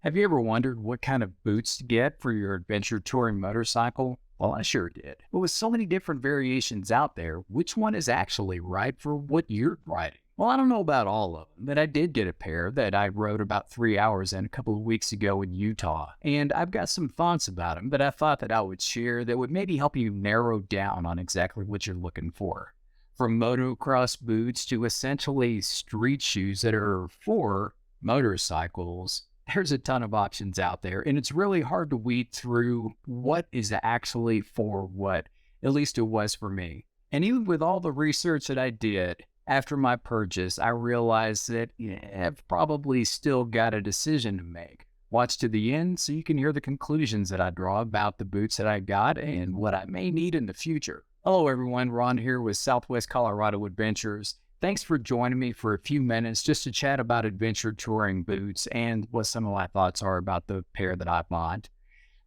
Have you ever wondered what kind of boots to get for your adventure touring motorcycle? Well, I sure did. But with so many different variations out there, which one is actually right for what you're riding? Well, I don't know about all of them, but I did get a pair that I rode about 3 hours in a couple of weeks ago in Utah. And I've got some thoughts about them that I thought that I would share that would maybe help you narrow down on exactly what you're looking for. From motocross boots to essentially street shoes that are for motorcycles, there's a ton of options out there, and it's really hard to weed through what is actually for what. At least it was for me. And even with all the research that I did after my purchase, I realized that I've probably still got a decision to make. Watch to the end so you can hear the conclusions that I draw about the boots that I got and what I may need in the future. Hello everyone, Ron here with Southwest Colorado Adventures. Thanks for joining me for a few minutes just to chat about adventure touring boots and what some of my thoughts are about the pair that I bought.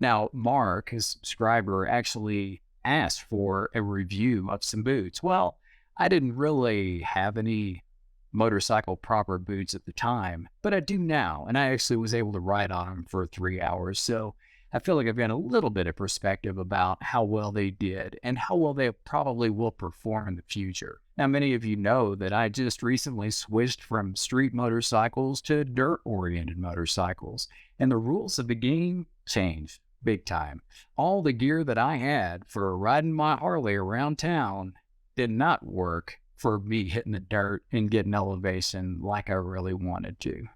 Now, Mark, his subscriber, actually asked for a review of some boots. Well, I didn't really have any motorcycle proper boots at the time, but I do now, and I actually was able to ride on them for 3 hours. So I feel like I've got a little bit of perspective about how well they did and how well they probably will perform in the future. Now, many of you know that I just recently switched from street motorcycles to dirt-oriented motorcycles, and the rules of the game changed big time. All the gear that I had for riding my Harley around town did not work for me hitting the dirt and getting elevation like I really wanted to.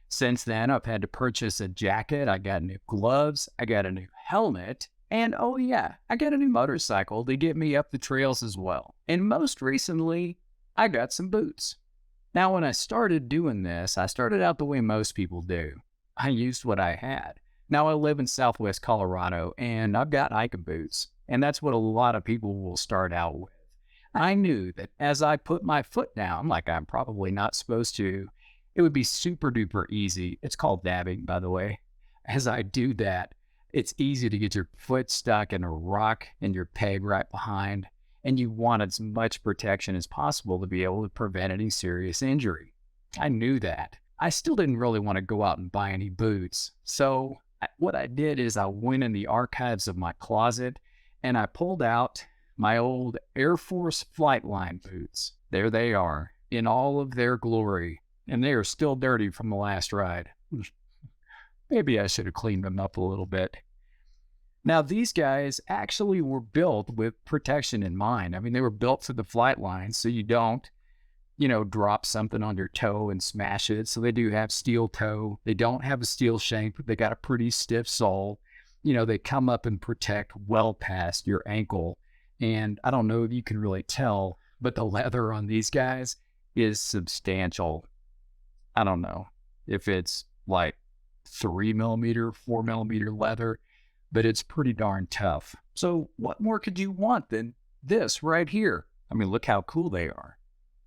Since then, I've had to purchase a jacket, I got new gloves, I got a new helmet, and oh yeah, I got a new motorcycle to get me up the trails as well. And most recently, I got some boots. Now, when I started doing this, I started out the way most people do. I used what I had. Now, I live in Southwest Colorado, and I've got hiking boots, and that's what a lot of people will start out with. I knew that as I put my foot down, like I'm probably not supposed to, it would be super duper easy. It's called dabbing, by the way. As I do that, it's easy to get your foot stuck in a rock and your peg right behind, and you want as much protection as possible to be able to prevent any serious injury. I knew that. I still didn't really want to go out and buy any boots. So what I did is I went in the archives of my closet and I pulled out my old Air Force Flightline boots. There they are in all of their glory. And they are still dirty from the last ride. Maybe I should have cleaned them up a little bit. Now, these guys actually were built with protection in mind. I mean, they were built for the flight line so you don't, drop something on your toe and smash it. So they do have steel toe. They don't have a steel shank, but they got a pretty stiff sole. They come up and protect well past your ankle. And I don't know if you can really tell, but the leather on these guys is substantial. I don't know if it's like 3mm, 4mm leather, but it's pretty darn tough. So what more could you want than this right here? I mean, look how cool they are.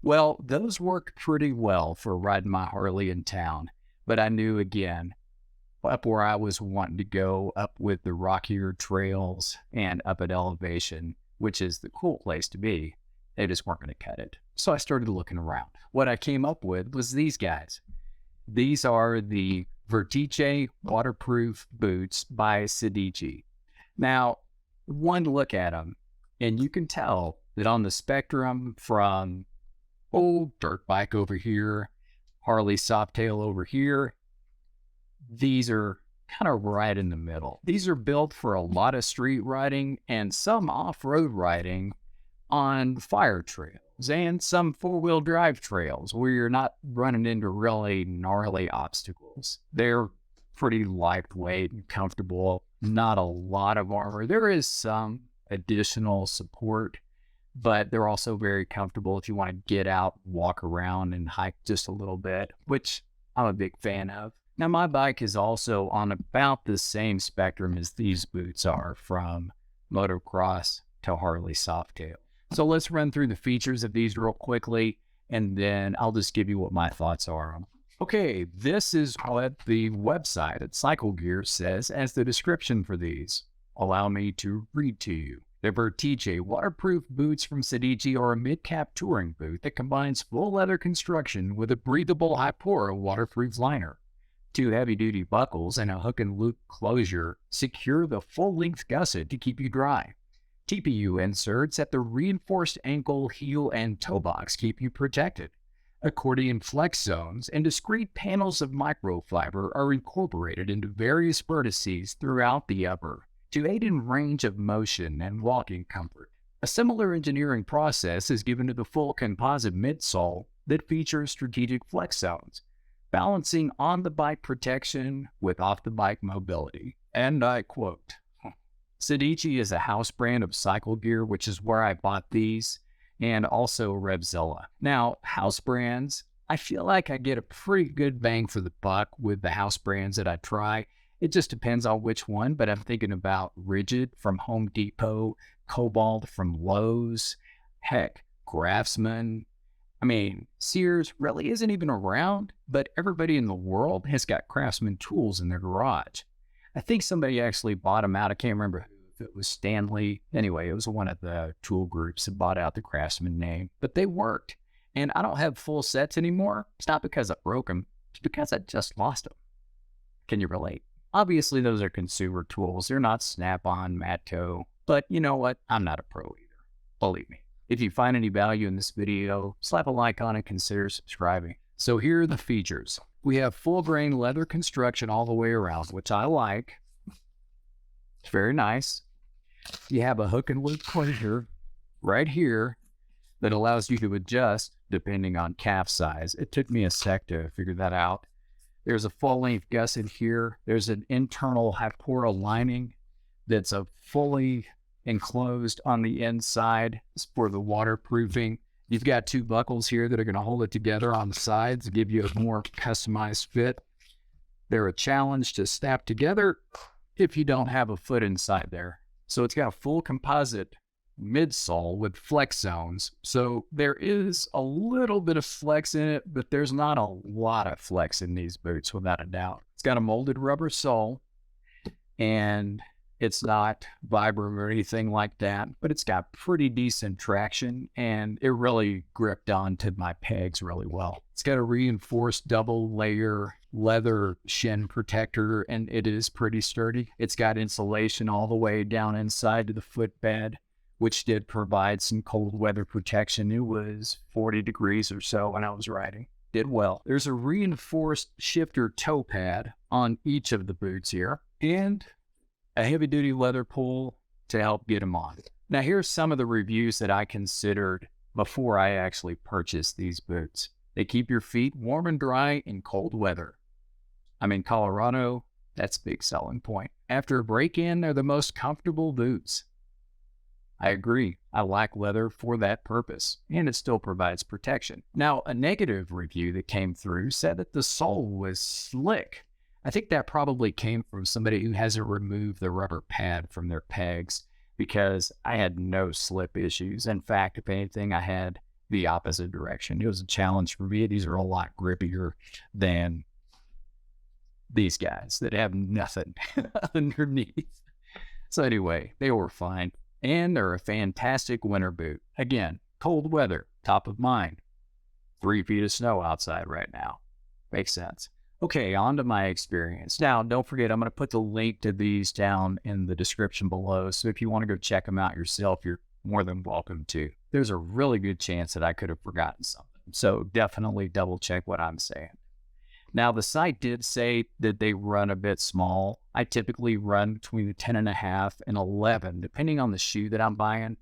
Well, those work pretty well for riding my Harley in town, but I knew again, up where I was wanting to go, up with the rockier trails and up at elevation, which is the cool place to be, they just weren't going to cut it. So I started looking around. What I came up with was these guys. These are the Vertice waterproof boots by Siddichi. Now, one look at them, and you can tell that on the spectrum from, dirt bike over here, Harley Softail over here, these are kind of right in the middle. These are built for a lot of street riding and some off-road riding on fire trails and some four-wheel drive trails where you're not running into really gnarly obstacles. They're pretty lightweight and comfortable, not a lot of armor. There is some additional support, but they're also very comfortable if you want to get out, walk around, and hike just a little bit, which I'm a big fan of. Now, my bike is also on about the same spectrum as these boots are, from motocross to Harley Softail. So let's run through the features of these real quickly, and then I'll just give you what my thoughts are on them. Okay, this is what the website at Cycle Gear says as the description for these. Allow me to read to you. The Vertice waterproof boots from Sedici are a mid-cap touring boot that combines full leather construction with a breathable Hypora waterproof liner. Two heavy-duty buckles and a hook and loop closure secure the full-length gusset to keep you dry. TPU inserts at the reinforced ankle, heel, and toe box keep you protected. Accordion flex zones and discrete panels of microfiber are incorporated into various vertices throughout the upper to aid in range of motion and walking comfort. A similar engineering process is given to the full composite midsole that features strategic flex zones, balancing on-the-bike protection with off-the-bike mobility. And I quote, Sedici is a house brand of cycle gear, which is where I bought these, and also Revzilla. Now, house brands, I feel like I get a pretty good bang for the buck with the house brands that I try. It just depends on which one, but I'm thinking about Rigid from Home Depot, Cobalt from Lowe's, heck, Craftsman. I mean, Sears really isn't even around, but everybody in the world has got Craftsman tools in their garage. I think somebody actually bought them out. I can't remember if it was Stanley. Anyway, it was one of the tool groups that bought out the Craftsman name, but they worked. And I don't have full sets anymore. It's not because I broke them. It's because I just lost them. Can you relate? Obviously, those are consumer tools. They're not Snap-on, Matco. But you know what? I'm not a pro either. Believe me. If you find any value in this video, slap a like on it and consider subscribing. So here are the features. We have full grain leather construction all the way around, which I like. It's very nice. You have a hook and loop closure right here that allows you to adjust depending on calf size. It took me a sec to figure that out. There's a full-length gusset here. There's an internal Hypora lining that's a fully enclosed on the inside for the waterproofing. You've got two buckles here that are going to hold it together on the sides to give you a more customized fit. They're a challenge to snap together if you don't have a foot inside there. So it's got a full composite midsole with flex zones. So there is a little bit of flex in it, but there's not a lot of flex in these boots without a doubt. It's got a molded rubber sole, and it's not Vibram or anything like that, but it's got pretty decent traction, and it really gripped onto my pegs really well. It's got a reinforced double layer leather shin protector, and it is pretty sturdy. It's got insulation all the way down inside to the footbed, which did provide some cold weather protection. It was 40 degrees or so when I was riding. Did well. There's a reinforced shifter toe pad on each of the boots here, and a heavy-duty leather pull to help get them on. Now, here's some of the reviews that I considered before I actually purchased these boots. They keep your feet warm and dry in cold weather. I'm in Colorado. That's a big selling point. After a break-in, they're the most comfortable boots. I agree. I like leather for that purpose, and it still provides protection. Now, a negative review that came through said that the sole was slick. I think that probably came from somebody who hasn't removed the rubber pad from their pegs, because I had no slip issues. In fact, if anything, I had the opposite direction. It was a challenge for me. These are a lot grippier than these guys that have nothing underneath. So anyway, they were fine. And they're a fantastic winter boot. Again, cold weather, top of mind. 3 feet of snow outside right now. Makes sense. Okay, on to my experience. Now, don't forget, I'm going to put the link to these down in the description below. So if you want to go check them out yourself, you're more than welcome to. There's a really good chance that I could have forgotten something. So definitely double check what I'm saying. Now, the site did say that they run a bit small. I typically run between the 10.5 and 11, depending on the shoe that I'm buying.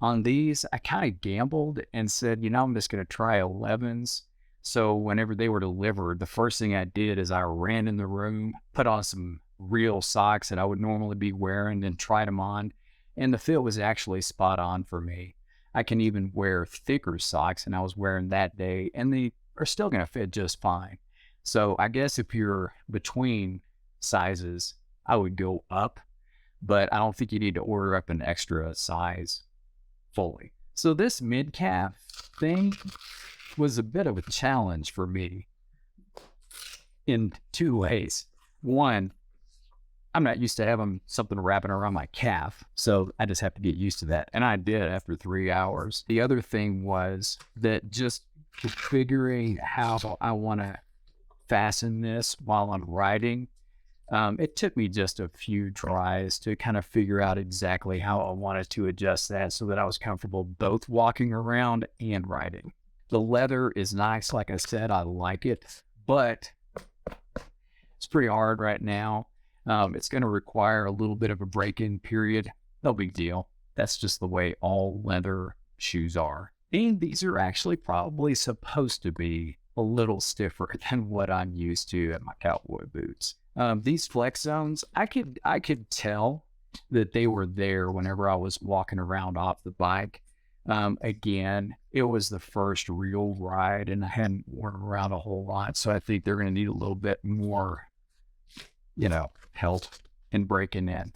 On these, I kind of gambled and said, I'm just going to try 11s. So whenever they were delivered, the first thing I did is I ran in the room, put on some real socks that I would normally be wearing, and tried them on. And the fit was actually spot on for me. I can even wear thicker socks, and I was wearing that day, and they are still going to fit just fine. So I guess if you're between sizes, I would go up, but I don't think you need to order up an extra size fully. So this mid-calf thing was a bit of a challenge for me in 2 ways. One, I'm not used to having something wrapping around my calf, so I just have to get used to that. And I did after 3 hours. The other thing was that just figuring how I want to fasten this while I'm riding. It took me just a few tries to kind of figure out exactly how I wanted to adjust that so that I was comfortable both walking around and riding. The leather is nice. Like I said, I like it, but it's pretty hard right now. It's going to require a little bit of a break-in period. No big deal. That's just the way all leather shoes are. And these are actually probably supposed to be a little stiffer than what I'm used to at my cowboy boots. These flex zones, I could tell that they were there whenever I was walking around off the bike. Again, it was the first real ride and I hadn't worn around a whole lot. So I think they're going to need a little bit more, help in breaking in.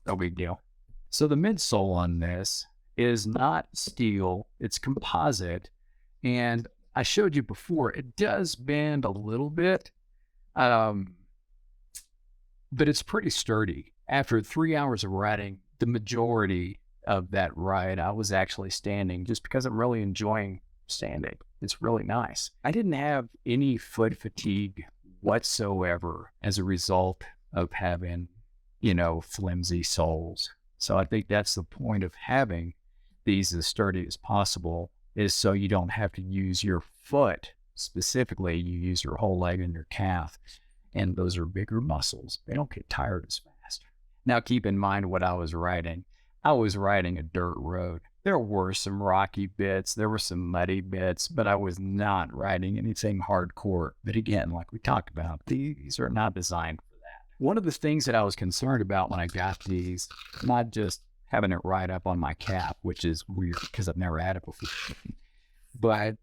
No big deal. So the midsole on this is not steel, it's composite. And I showed you before, it does bend a little bit, but it's pretty sturdy. After 3 hours of riding, the majority of that ride, I was actually standing just because I'm really enjoying standing. It's really nice. I didn't have any foot fatigue whatsoever as a result of having, flimsy soles. So I think that's the point of having these as sturdy as possible, is so you don't have to use your foot specifically. You use your whole leg and your calf, and those are bigger muscles. They don't get tired as fast. Now keep in mind what I was riding. I was riding a dirt road. There were some rocky bits, there were some muddy bits, but I was not riding anything hardcore. But again, like we talked about, these are not designed for that. One of the things that I was concerned about when I got these, not just having it ride up on my calf, which is weird because I've never had it before, but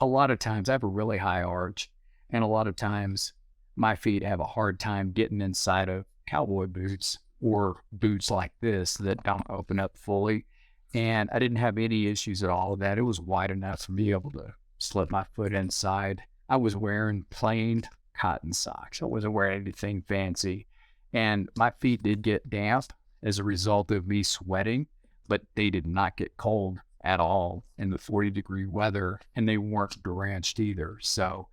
a lot of times I have a really high arch, and a lot of times my feet have a hard time getting inside of cowboy boots or boots like this that don't open up fully. And I didn't have any issues at all with that. It was wide enough for me to be able to slip my foot inside. I was wearing plain cotton socks. I wasn't wearing anything fancy. And my feet did get damp as a result of me sweating, but they did not get cold at all in the 40-degree weather, and they weren't drenched either. So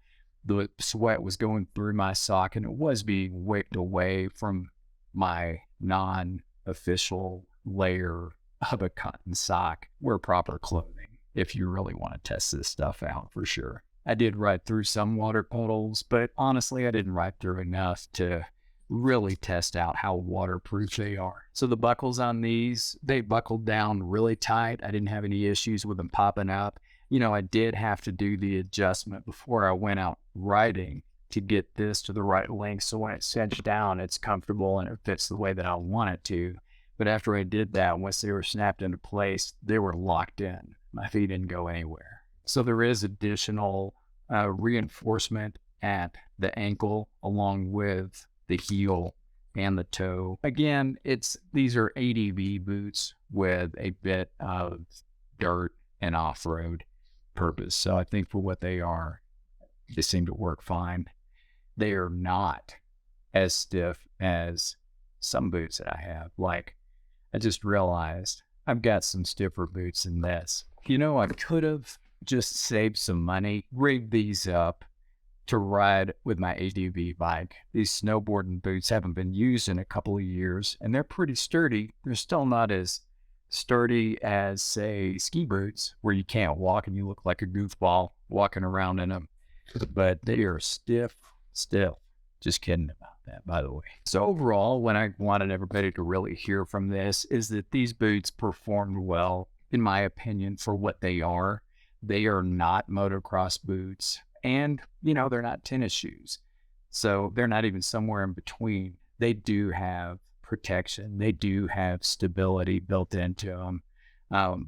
the sweat was going through my sock, and it was being wicked away from my non-official layer of a cotton sock. Wear proper clothing if you really want to test this stuff out, for sure. I did ride through some water puddles, but honestly, I didn't ride through enough to really test out how waterproof they are. So the buckles on these, they buckled down really tight. I didn't have any issues with them popping up. I did have to do the adjustment before I went out riding to get this to the right length. So when it's cinched down, it's comfortable and it fits the way that I want it to. But after I did that, once they were snapped into place, they were locked in. My feet didn't go anywhere. So there is additional reinforcement at the ankle along with the heel and the toe. Again, these are ADV boots with a bit of dirt and off-road purpose. So I think for what they are, they seem to work fine. They are not as stiff as some boots that I have. Like, I just realized I've got some stiffer boots than this. I could have just saved some money, rigged these up to ride with my ADV bike. These snowboarding boots haven't been used in a couple of years, and they're pretty sturdy. They're still not as sturdy as, say, ski boots, where you can't walk and you look like a goofball walking around in them. But they are stiff. Just kidding about that, by the way. So overall, what I wanted everybody to really hear from this is that these boots performed well, in my opinion, for what they are. They are not motocross boots, and, they're not tennis shoes. So they're not even somewhere in between. They do have protection. They do have stability built into them,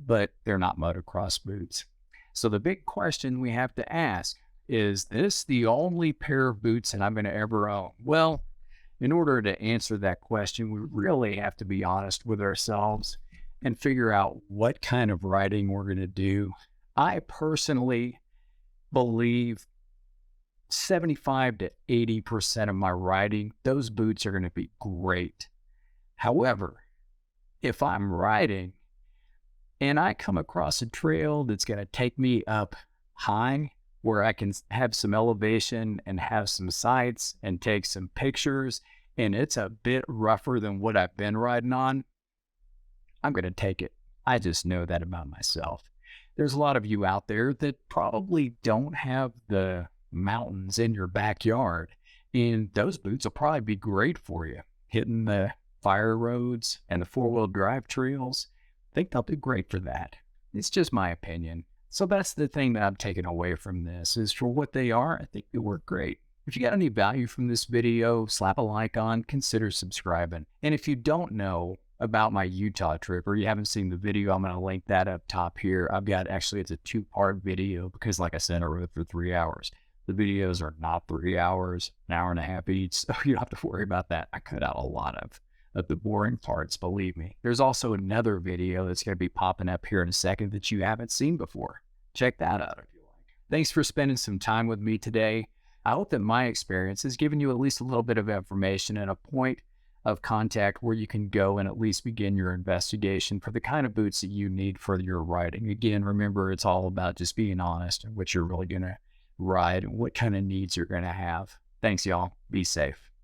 but they're not motocross boots. So the big question we have to ask, is this the only pair of boots that I'm going to ever own? Well, in order to answer that question, we really have to be honest with ourselves and figure out what kind of riding we're going to do. I personally believe 75 to 80% of my riding, those boots are going to be great. However, if I'm riding and I come across a trail that's going to take me up high where I can have some elevation and have some sights and take some pictures, and it's a bit rougher than what I've been riding on, I'm going to take it. I just know that about myself. There's a lot of you out there that probably don't have the mountains in your backyard, and those boots will probably be great for you. Hitting the fire roads and the four-wheel drive trails, I think they'll be great for that. It's just my opinion. So that's the thing that I'm taking away from this, is for what they are, I think they work great. If you got any value from this video, slap a like on, consider subscribing. And if you don't know about my Utah trip, or you haven't seen the video, I'm going to link that up top here. I've got, actually, it's a 2-part video because, like I said, I rode for 3 hours. The videos are not 3 hours, an hour and a half each, so you don't have to worry about that. I cut out a lot of the boring parts, believe me. There's also another video that's going to be popping up here in a second that you haven't seen before. Check that out if you like. Thanks for spending some time with me today. I hope that my experience has given you at least a little bit of information and a point of contact where you can go and at least begin your investigation for the kind of boots that you need for your riding. Again, remember, it's all about just being honest and what you're really going to ride and what kind of needs you're going to have. Thanks, y'all. Be safe.